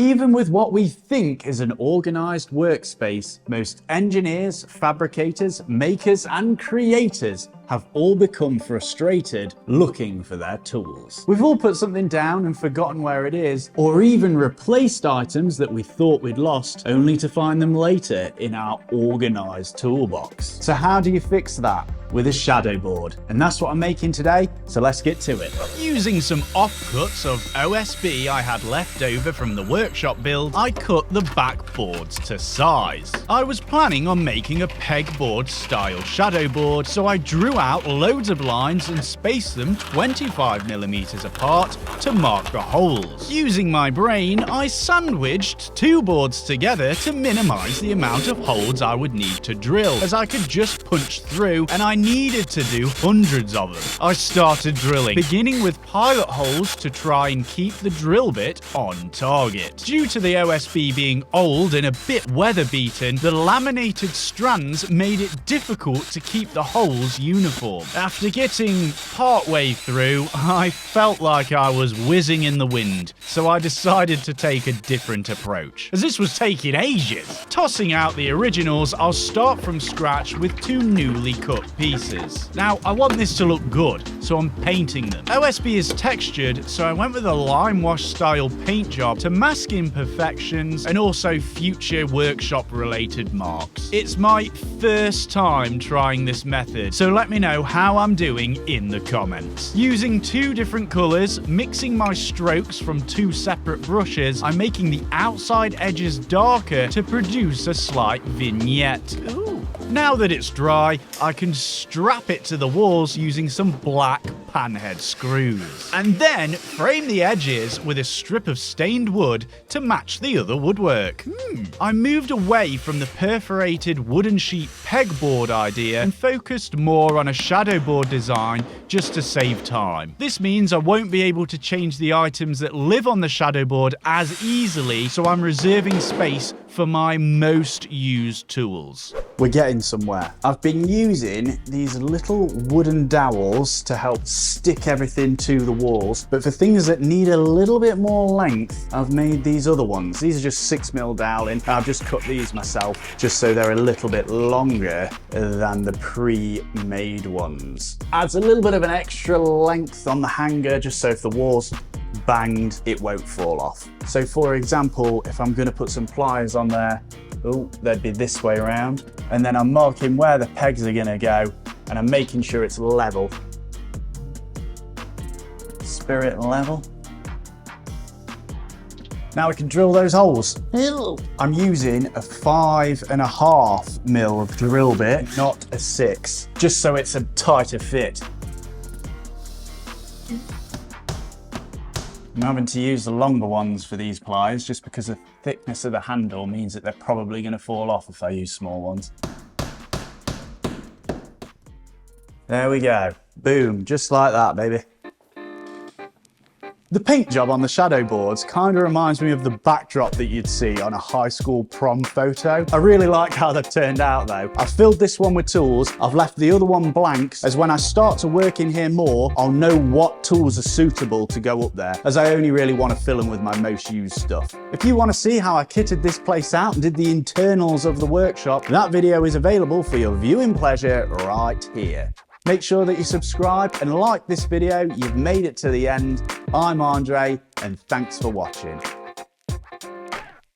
Even with what we think is an organized workspace, most engineers, fabricators, makers, and creators have all become frustrated looking for their tools. We've all put something down and forgotten where it is, or even replaced items that we thought we'd lost, only to find them later in our organized toolbox. So how do you fix that? With a shadow board. And that's what I'm making today, so let's get to it. Using some offcuts of OSB I had left over from the workshop build, I cut the back boards to size. I was planning on making a pegboard style shadow board, so I drew out loads of lines and spaced them 25mm apart to mark the holes. Using my brain, I sandwiched two boards together to minimize the amount of holes I would need to drill, as I could just punch through and I needed to do hundreds of them. I started drilling, beginning with pilot holes to try and keep the drill bit on target. Due to the OSB being old and a bit weather beaten, the laminated strands made it difficult to keep the holes uniform. After getting partway through, I felt like I was whizzing in the wind, so I decided to take a different approach, as this was taking ages. Tossing out the originals, I'll start from scratch with two newly cut pieces. Now, I want this to look good, so I'm painting them. OSB is textured, so I went with a lime wash style paint job to mask imperfections and also future workshop related marks. It's my first time trying this method, so let me know how I'm doing in the comments. Using two different colours, mixing my strokes from two separate brushes, I'm making the outside edges darker to produce a slight vignette. Ooh. Now that it's dry, I can strap it to the walls using some black panhead screws. And then frame the edges with a strip of stained wood to match the other woodwork. I moved away from the perforated wooden sheet pegboard idea and focused more on a shadow board design just to save time. This means I won't be able to change the items that live on the shadow board as easily, so I'm reserving space for my most used tools. We're getting somewhere. I've been using these little wooden dowels to help stick everything to the walls, but for things that need a little bit more length, I've made these other ones. These are just 6mm doweling. I've just cut these myself just so they're a little bit longer than the pre-made ones. Adds a little bit of an extra length on the hanger just so if the wall's banged, it won't fall off. So for example, if I'm going to put some pliers on there, they'd be this way around, and then I'm marking where the pegs are going to go and I'm making sure it's level. Spirit level. Now we can drill those holes. I'm using a 5.5mm drill bit, not a 6, just so it's a tighter fit. I'm having to use the longer ones for these pliers just because the thickness of the handle means that they're probably going to fall off if I use small ones. There we go. Boom, just like that, baby. The paint job on the shadow boards kind of reminds me of the backdrop that you'd see on a high school prom photo. I really like how they've turned out though. I've filled this one with tools, I've left the other one blank, as when I start to work in here more, I'll know what tools are suitable to go up there, as I only really want to fill them with my most used stuff. If you want to see how I kitted this place out and did the internals of the workshop, that video is available for your viewing pleasure right here. Make sure that you subscribe and like this video. You've made it to the end. I'm Andre, and thanks for watching.